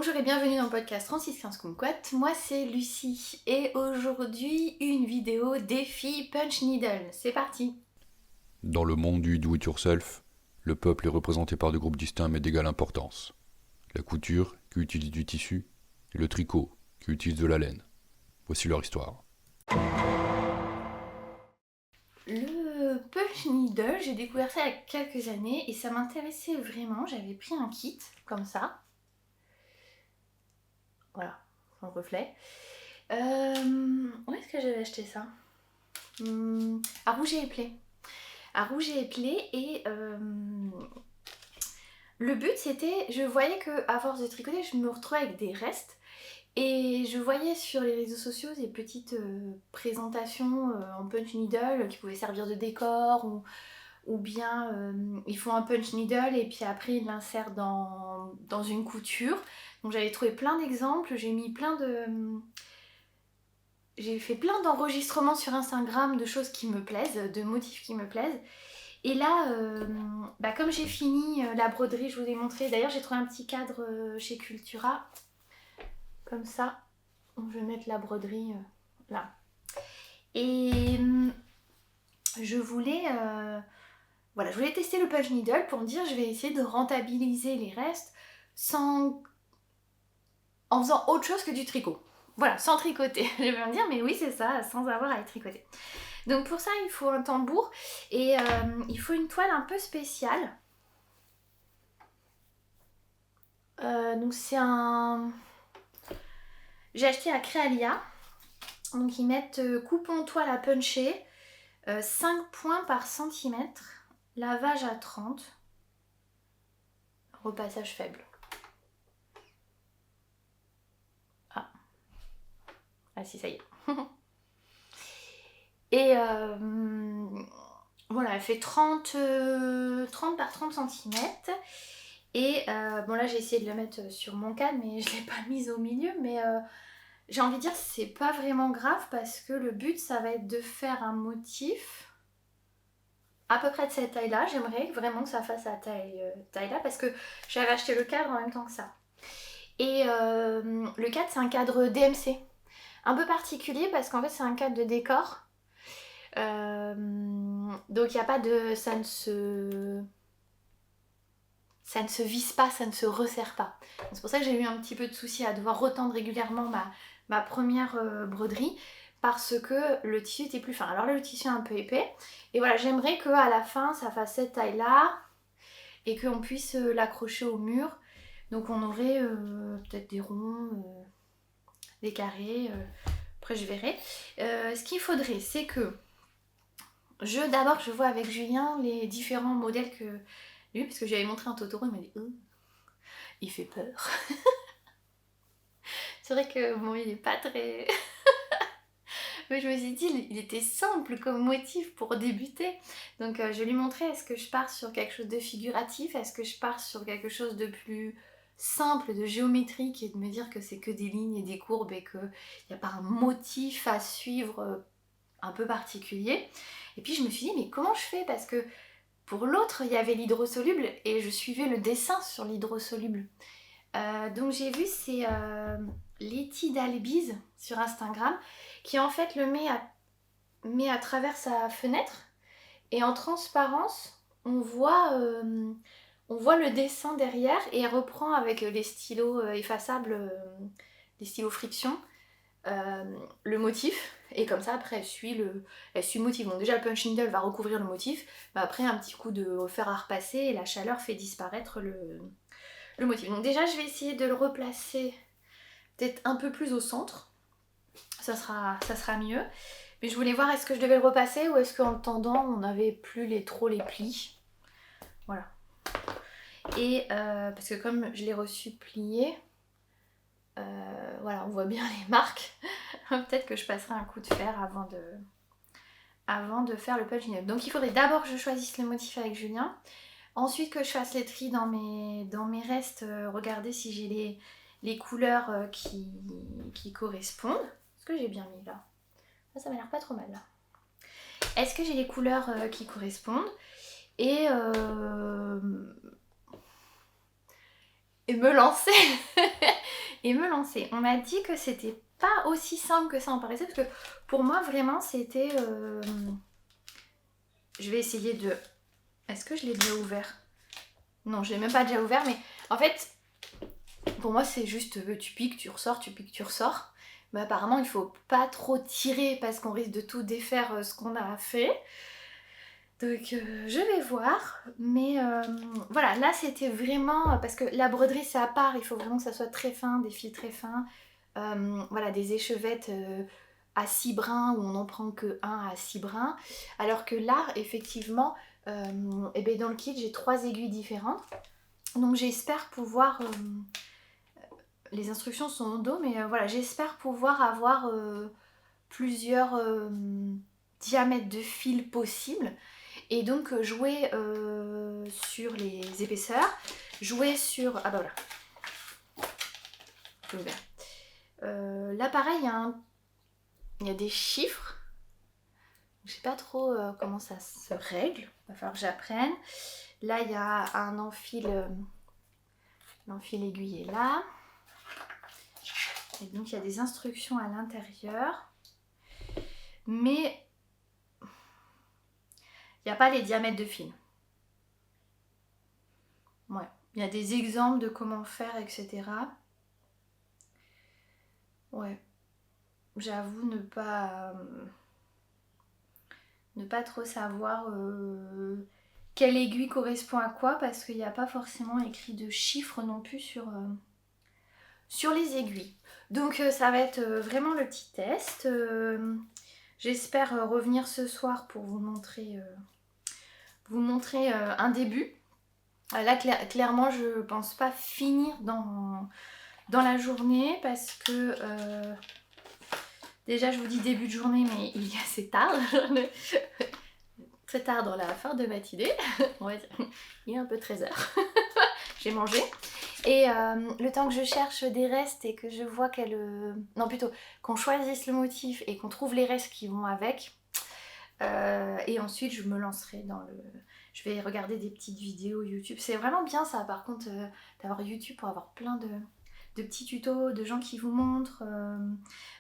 Bonjour et bienvenue dans le podcast 3615 Kumquat, moi c'est Lucie et aujourd'hui une vidéo défi Punch Needle, c'est parti. Dans le monde du do-it-yourself, le peuple est représenté par deux groupes distincts mais d'égale importance. La couture, qui utilise du tissu, et le tricot, qui utilise de la laine. Voici leur histoire. Le Punch Needle, j'ai découvert ça il y a quelques années et ça m'intéressait vraiment, j'avais pris un kit comme ça. Voilà, son reflet. Où est-ce que j'avais acheté ça À Rouget et Play. À Rouget et Play et le but c'était, je voyais que à force de tricoter, je me retrouvais avec des restes et je voyais sur les réseaux sociaux des petites présentations en punch needle qui pouvaient servir de décor ou bien ils font un punch needle et puis après ils l'insèrent dans une couture. Donc j'avais trouvé plein d'exemples, j'ai fait plein d'enregistrements sur Instagram de choses qui me plaisent, de motifs qui me plaisent. Et là, comme j'ai fini la broderie, je vous ai montré. D'ailleurs, j'ai trouvé un petit cadre chez Cultura. Comme ça. Donc, je vais mettre la broderie là. Et je voulais tester le punch needle pour me dire je vais essayer de rentabiliser les restes en faisant autre chose que du tricot. Voilà, sans tricoter. Je vais me dire, mais oui, c'est ça, sans avoir à être tricoté. Donc pour ça, il faut un tambour et il faut une toile un peu spéciale. Donc c'est un... J'ai acheté à Créalia. Donc ils mettent coupon toile à puncher, 5 points par centimètre, lavage à 30, repassage faible. Ah si, ça y est. Et voilà, elle fait 30 par 30 cm. Et là j'ai essayé de le mettre sur mon cadre, mais je ne l'ai pas mise au milieu. Mais j'ai envie de dire c'est pas vraiment grave parce que le but ça va être de faire un motif à peu près de cette taille là. J'aimerais vraiment que ça fasse à taille là parce que j'avais acheté le cadre en même temps que ça. Et le cadre c'est un cadre DMC. Un peu particulier parce qu'en fait c'est un cadre de décor. Donc il n'y a pas de... ça ne se visse pas, ça ne se resserre pas. C'est pour ça que j'ai eu un petit peu de souci à devoir retendre régulièrement ma première broderie parce que le tissu était plus fin. Alors là le tissu est un peu épais et voilà, j'aimerais qu'à la fin ça fasse cette taille là et qu'on puisse l'accrocher au mur. Donc on aurait peut-être des ronds, des carrés, après je verrai. Ce qu'il faudrait c'est que d'abord je vois avec Julien les différents modèles que lui, parce que j'avais montré un Totoro, il m'a dit il fait peur. C'est vrai que bon, il est pas très... Mais je me suis dit, il était simple comme motif pour débuter. Donc je lui montrais, est-ce que je pars sur quelque chose de figuratif? Est-ce que je pars sur quelque chose de plus simple, de géométrique et de me dire que c'est que des lignes et des courbes et qu'il n'y a pas un motif à suivre un peu particulier? Et puis je me suis dit, mais comment je fais? Parce que pour l'autre, il y avait l'hydrosoluble et je suivais le dessin sur l'hydrosoluble. Donc j'ai vu c'est Letty d'Albiz sur Instagram qui en fait le met à travers sa fenêtre et en transparence on voit le dessin derrière et elle reprend avec les stylos effaçables, les stylos friction, le motif et comme ça après elle suit le motif. Donc déjà le punch needle va recouvrir le motif, mais après un petit coup de fer à repasser et la chaleur fait disparaître le motif. Donc déjà je vais essayer de le replacer peut-être un peu plus au centre, ça sera mieux. Mais je voulais voir est-ce que je devais le repasser ou est-ce qu'en le tendant on n'avait plus trop les plis. Voilà. Et parce que comme je l'ai reçu plié, voilà on voit bien les marques. Peut-être que je passerai un coup de fer avant de faire le punch needle. Donc il faudrait d'abord que je choisisse le motif avec Julien. Ensuite que je fasse les tris dans mes restes, regarder si j'ai les couleurs qui correspondent. Est-ce que j'ai bien mis là? Ça m'a l'air pas trop mal là. Est-ce que j'ai les couleurs qui correspondent? Et me lancer et me lancer. On m'a dit que c'était pas aussi simple que ça en paraissait, parce que pour moi vraiment c'était... Je vais essayer de... Est-ce que je l'ai déjà ouvert? Non, je l'ai même pas déjà ouvert, mais en fait, pour moi c'est juste tu piques, tu ressors, tu piques, tu ressors. Mais apparemment il faut pas trop tirer parce qu'on risque de tout défaire ce qu'on a fait. Donc je vais voir, mais voilà, là c'était vraiment, parce que la broderie c'est à part, il faut vraiment que ça soit très fin, des fils très fins, voilà, des échevettes à 6 brins où on n'en prend que un à 6 brins, alors que là effectivement, et ben dans le kit j'ai 3 aiguilles différentes, donc j'espère pouvoir, les instructions sont au dos, mais voilà, j'espère pouvoir avoir plusieurs diamètres de fils possibles. Et donc jouer sur les épaisseurs, jouer sur... Ah bah voilà, j'ai ouvert. Là pareil, il y a des chiffres. Je sais pas trop comment ça se règle, il va falloir que j'apprenne. Là il y a un enfil aiguillé là. Et donc il y a des instructions à l'intérieur. Mais il n'y a pas les diamètres de fil. Ouais. Il y a des exemples de comment faire, etc. Ouais. J'avoue ne pas trop savoir quelle aiguille correspond à quoi, parce qu'il n'y a pas forcément écrit de chiffres non plus sur les aiguilles. Donc ça va être vraiment le petit test. J'espère revenir ce soir pour vous montrer un début. Là clairement je pense pas finir dans la journée parce que déjà je vous dis début de journée, mais il est assez tard. Très tard dans la fin de matinée, on va dire. Il est un peu 13h. J'ai mangé. Et le temps que je cherche des restes et que je vois non plutôt, qu'on choisisse le motif et qu'on trouve les restes qui vont avec. Et ensuite je me lancerai je vais regarder des petites vidéos YouTube. C'est vraiment bien ça par contre d'avoir YouTube pour avoir plein de petits tutos, de gens qui vous montrent.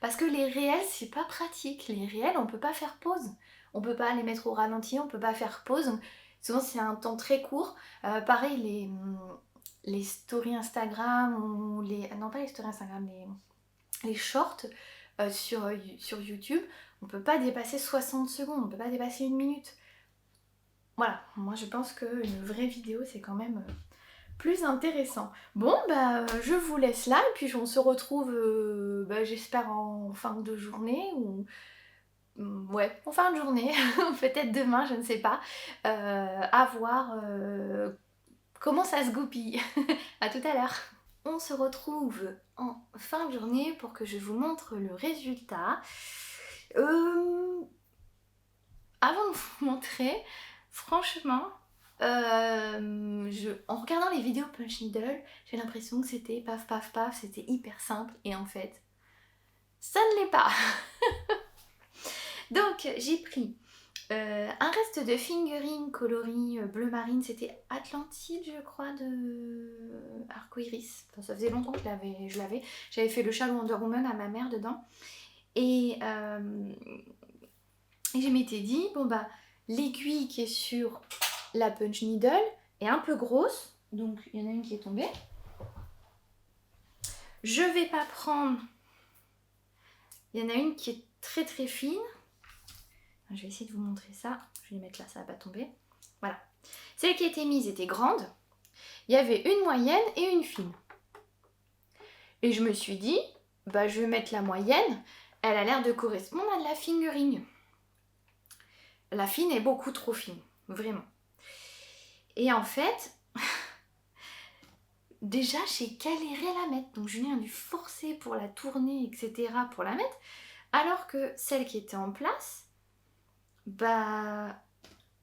Parce que les réels c'est pas pratique. Les réels on peut pas faire pause. On peut pas les mettre au ralenti, on peut pas faire pause. Donc, souvent c'est un temps très court. Pareil les stories Instagram ou non pas les stories Instagram, les shorts sur YouTube, on peut pas dépasser 60 secondes, on peut pas dépasser 1 minute. Voilà, moi je pense qu'une vraie vidéo c'est quand même plus intéressant. Bon bah je vous laisse là et puis on se retrouve j'espère en fin de journée ou ouais, en fin de journée, peut-être demain, je ne sais pas, à voir comment ça se goupille. À tout à l'heure. On se retrouve en fin de journée pour que je vous montre le résultat. Avant de vous montrer, franchement, en regardant les vidéos Punch Needle, j'ai l'impression que c'était paf paf paf, c'était hyper simple et en fait, ça ne l'est pas. Donc j'ai pris un reste de fingering coloris bleu marine, c'était Atlantide je crois de Arcoiris. Enfin, ça faisait longtemps que je l'avais. J'avais fait le châle Wonder Woman à ma mère dedans. Et je m'étais dit, bon bah l'aiguille qui est sur la punch needle est un peu grosse, donc il y en a une qui est tombée. Je vais pas prendre, il y en a une qui est très très fine. Je vais essayer de vous montrer ça, je vais les mettre là, ça va pas tomber. Voilà, celle qui était mise était grande, il y avait une moyenne et une fine. Et je me suis dit, bah je vais mettre la moyenne, elle a l'air de correspondre à de la fingering. La fine est beaucoup trop fine, vraiment. Et en fait, déjà j'ai galéré à la mettre, donc Julien a dû forcer pour la tourner, etc. pour la mettre, alors que celle qui était en place, bah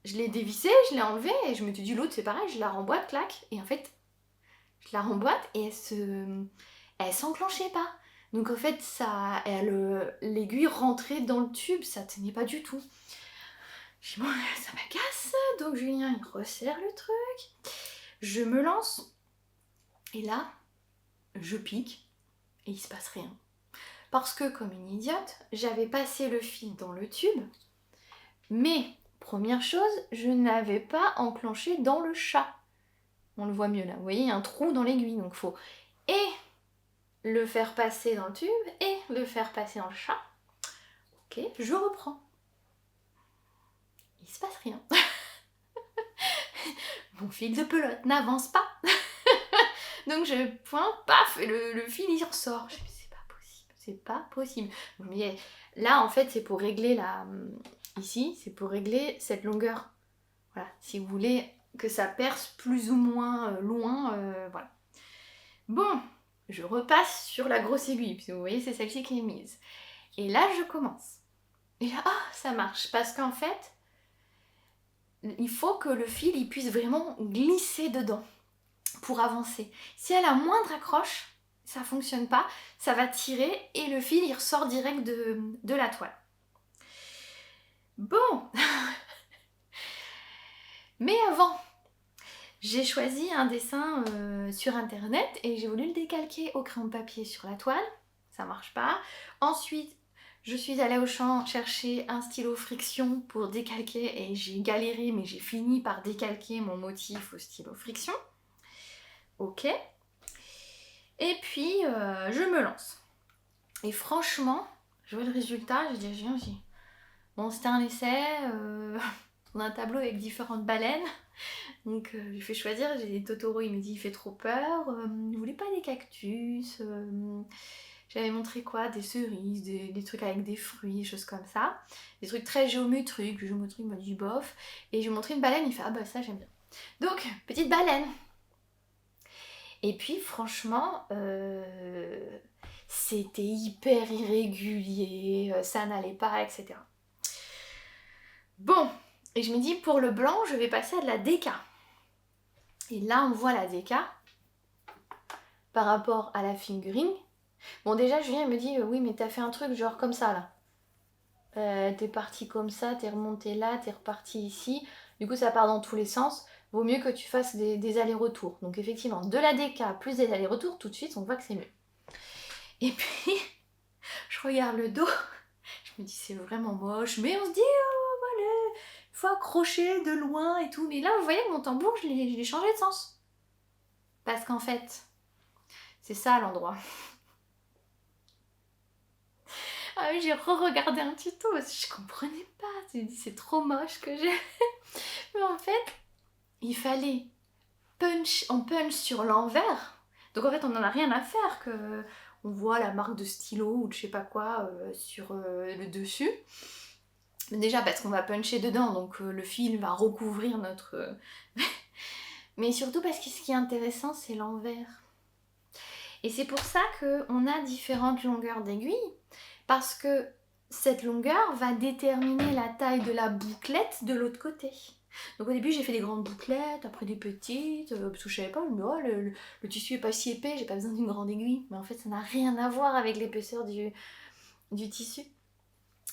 je l'ai dévissée, je l'ai enlevée et je me suis dit l'autre c'est pareil, je la remboîte, clac, et en fait je la remboîte et elle s'enclenchait pas. Donc en fait l'aiguille rentrait dans le tube, ça tenait pas du tout. J'ai dit bon ça m'agace, donc Julien il resserre le truc, je me lance et là je pique et il se passe rien. Parce que, comme une idiote, j'avais passé le fil dans le tube, mais, première chose, je n'avais pas enclenché dans le chat. On le voit mieux là, vous voyez, il y a un trou dans l'aiguille, donc il faut et le faire passer dans le tube et le faire passer dans le chat. Ok, je reprends. Il se passe rien. Mon fil de pelote n'avance pas. Donc je pointe, paf, et le fil il ressort. Je me dis, c'est pas possible, c'est pas possible. Donc, je me dis, là en fait c'est pour régler ici, c'est pour régler cette longueur. Voilà, si vous voulez que ça perce plus ou moins loin, voilà. Bon, je repasse sur la grosse aiguille, puisque vous voyez c'est celle-ci qui est mise. Et là je commence. Et là, ça marche, parce qu'en fait, il faut que le fil il puisse vraiment glisser dedans pour avancer. Si à la moindre accroche, ça fonctionne pas, ça va tirer et le fil il ressort direct de la toile. Bon, mais avant, j'ai choisi un dessin sur internet et j'ai voulu le décalquer au crayon de papier sur la toile, ça marche pas. Ensuite, je suis allée au champ chercher un stylo friction pour décalquer et j'ai galéré mais j'ai fini par décalquer mon motif au stylo friction. Ok. Et puis je me lance. Et franchement, je vois le résultat, je dis bon c'était un essai, on a un tableau avec différentes baleines. Donc je lui fais choisir, j'ai des Totoro, il me dit il fait trop peur, il voulait pas des cactus, j'avais montré quoi, des cerises, des trucs avec des fruits, des choses comme ça, des trucs très géométriques, il m'a dit bof, et je lui ai montré une baleine, il fait ah bah ça j'aime bien. Donc petite baleine. Et puis franchement, c'était hyper irrégulier, ça n'allait pas, etc. Bon, et je me dis pour le blanc, je vais passer à de la déca. Et là, on voit la déca par rapport à la fingering. Bon, déjà, Julien me dit oui, mais t'as fait un truc genre comme ça là. T'es parti comme ça, t'es remonté là, t'es reparti ici. Du coup, ça part dans tous les sens. Vaut mieux que tu fasses des allers-retours. Donc, effectivement, de la déca plus des allers-retours, tout de suite, on voit que c'est mieux. Et puis, je regarde le dos. Je me dis, c'est vraiment moche. Mais on se dit, oh, voilà, il faut accrocher de loin et tout. Mais là, vous voyez, mon tambour, je l'ai changé de sens. Parce qu'en fait, c'est ça l'endroit. Ah oui, j'ai re-regardé un tuto parce que je comprenais pas. C'est trop moche que j'ai. Mais en fait, il fallait on punch sur l'envers. Donc en fait, on n'en a rien à faire que on voit la marque de stylo ou de je sais pas quoi sur le dessus. Déjà parce qu'on va puncher dedans, donc le fil va recouvrir notre... Mais surtout parce que ce qui est intéressant, c'est l'envers. Et c'est pour ça qu'on a différentes longueurs d'aiguille, parce que cette longueur va déterminer la taille de la bouclette de l'autre côté. Donc au début j'ai fait des grandes bouclettes, après des petites, parce que je savais pas, mais oh, le tissu est pas si épais, j'ai pas besoin d'une grande aiguille. Mais en fait ça n'a rien à voir avec l'épaisseur du tissu.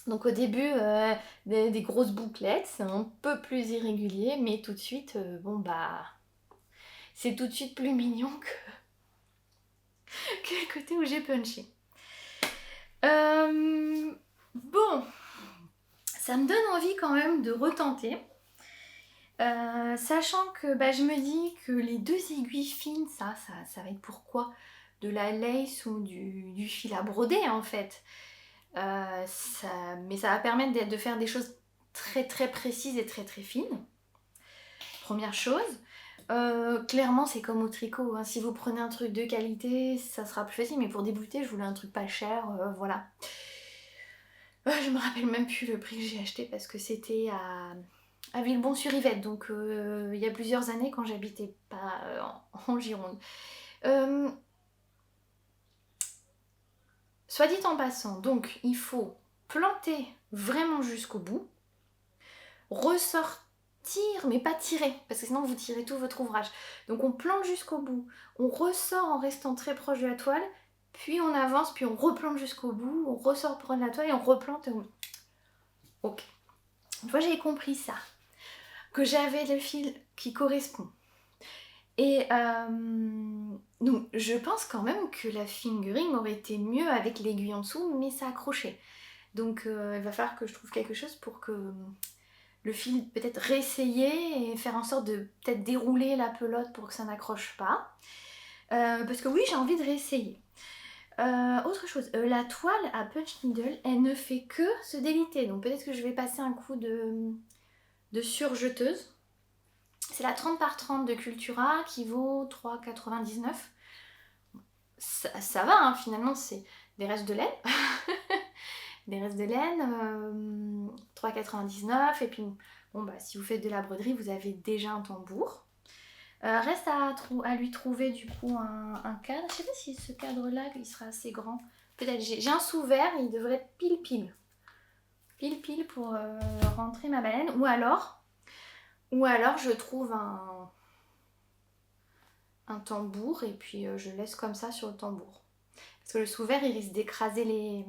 Donc au début des grosses bouclettes, c'est un peu plus irrégulier, mais tout de suite, bon bah c'est tout de suite plus mignon que le côté où j'ai punché. Bon, ça me donne envie quand même de retenter. Sachant que je me dis que les deux aiguilles fines, ça va être pour quoi? De la lace ou du fil à broder en fait. Mais ça va permettre de faire des choses très très précises et très très fines. Première chose. Clairement c'est comme au tricot, hein. Si vous prenez un truc de qualité, ça sera plus facile, mais pour débuter, je voulais un truc pas cher, voilà. Je me rappelle même plus le prix que j'ai acheté parce que c'était à Villebon-sur-Yvette, donc il y a plusieurs années quand j'habitais pas en Gironde. Soit dit en passant, donc il faut planter vraiment jusqu'au bout, ressortir, mais pas tirer, parce que sinon vous tirez tout votre ouvrage. Donc on plante jusqu'au bout, on ressort en restant très proche de la toile, puis on avance, puis on replante jusqu'au bout, on ressort proche de la toile et on replante. Ok. Une fois j'ai compris ça, que j'avais le fil qui correspond, Et donc je pense quand même que la fingering aurait été mieux avec l'aiguille en dessous, mais ça accrochait. Donc il va falloir que je trouve quelque chose pour que le fil, peut-être réessayer et faire en sorte de peut-être dérouler la pelote pour que ça n'accroche pas. Parce que oui, j'ai envie de réessayer. Autre chose, la toile à punch needle, elle ne fait que se déliter. Donc peut-être que je vais passer un coup de surjeteuse. C'est la 30 par 30 de Cultura qui vaut 3,99. Ça va, hein, finalement, c'est des restes de laine. Des restes de laine, 3,99. Et puis, bon, bah, si vous faites de la broderie, vous avez déjà un tambour. Reste à lui trouver du coup un cadre. Je sais pas si ce cadre-là, il sera assez grand. Peut-être, j'ai un sous-vert, il devrait être pile-pile. Pile-pile pour rentrer ma baleine. Ou alors je trouve un tambour et puis je laisse comme ça sur le tambour. Parce que le sous-vert, il risque d'écraser les...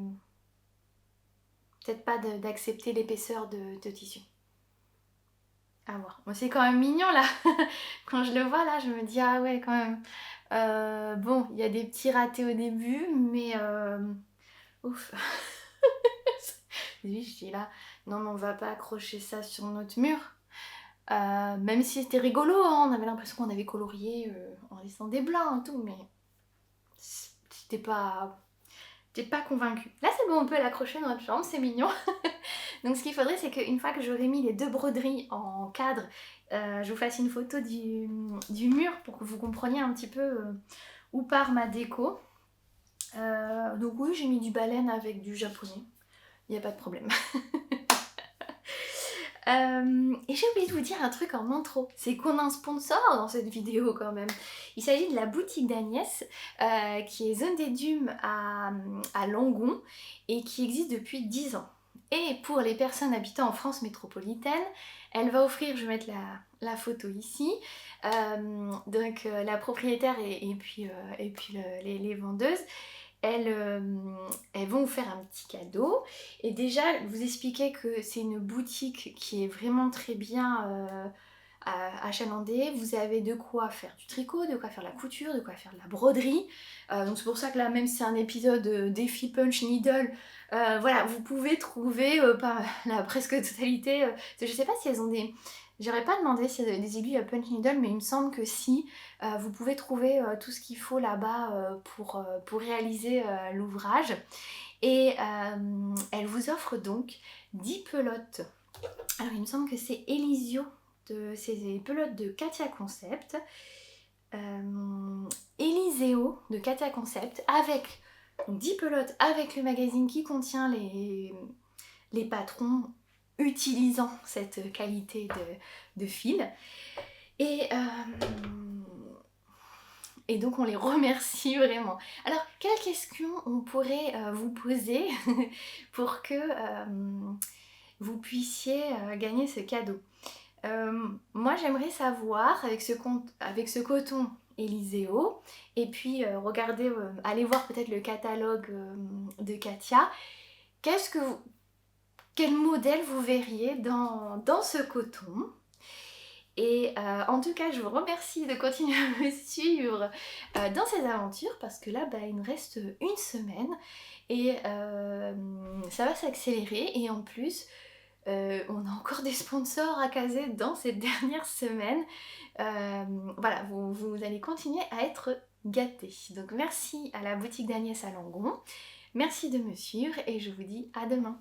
Peut-être pas d'accepter l'épaisseur de tissu. À voir. Bon, c'est quand même mignon là. Quand je le vois là, je me dis ah ouais quand même. Bon, il y a des petits ratés au début, mais ouf. Oui, je dis là, non mais on va pas accrocher ça sur notre mur. Même si c'était rigolo, hein, on avait l'impression qu'on avait colorié en laissant des blancs et tout, mais j'étais pas convaincue. Là c'est bon, on peut l'accrocher dans notre chambre, c'est mignon. Donc ce qu'il faudrait, c'est qu'une fois que j'aurai mis les 2 broderies en cadre, je vous fasse une photo du mur pour que vous compreniez un petit peu où part ma déco. Donc oui, j'ai mis du baleine avec du japonais, il n'y a pas de problème. Et j'ai oublié de vous dire un truc en intro, c'est qu'on a un sponsor dans cette vidéo quand même. Il s'agit de la boutique d'Agnès, qui est zone des Dumes à Langon et qui existe depuis 10 ans. Et pour les personnes habitant en France métropolitaine, elle va offrir, je vais mettre la photo ici, donc la propriétaire et puis les vendeuses, elles vont vous faire un petit cadeau. Et déjà, vous expliquer que c'est une boutique qui est vraiment très bien achalandée. Vous avez de quoi faire du tricot, de quoi faire la couture, de quoi faire de la broderie. Donc c'est pour ça que là, même si c'est un épisode défi punch needle, voilà, vous pouvez trouver pas la presque totalité. Je sais pas si elles ont des... J'aurais pas demandé si elles avaient des aiguilles à punch needle, mais il me semble que si, vous pouvez trouver tout ce qu'il faut là-bas pour réaliser l'ouvrage. Et elle vous offre donc 10 pelotes. Alors il me semble que c'est Elisio, c'est des pelotes de Katia Concept. Eliseo de Katia Concept avec donc 10 pelotes avec le magazine qui contient les patrons utilisant cette qualité de fil. Et donc on les remercie vraiment. Alors quelle question on pourrait vous poser pour que vous puissiez gagner ce cadeau? Moi j'aimerais savoir avec ce coton Eliseo et puis regardez, allez voir peut-être le catalogue de Katia. Quel modèle vous verriez dans ce coton? Et en tout cas, je vous remercie de continuer à me suivre dans ces aventures parce que là, il nous reste une semaine et ça va s'accélérer. Et en plus, on a encore des sponsors à caser dans cette dernière semaine. Voilà, vous allez continuer à être gâtés. Donc merci à la boutique d'Agnès à Langon. Merci de me suivre et je vous dis à demain.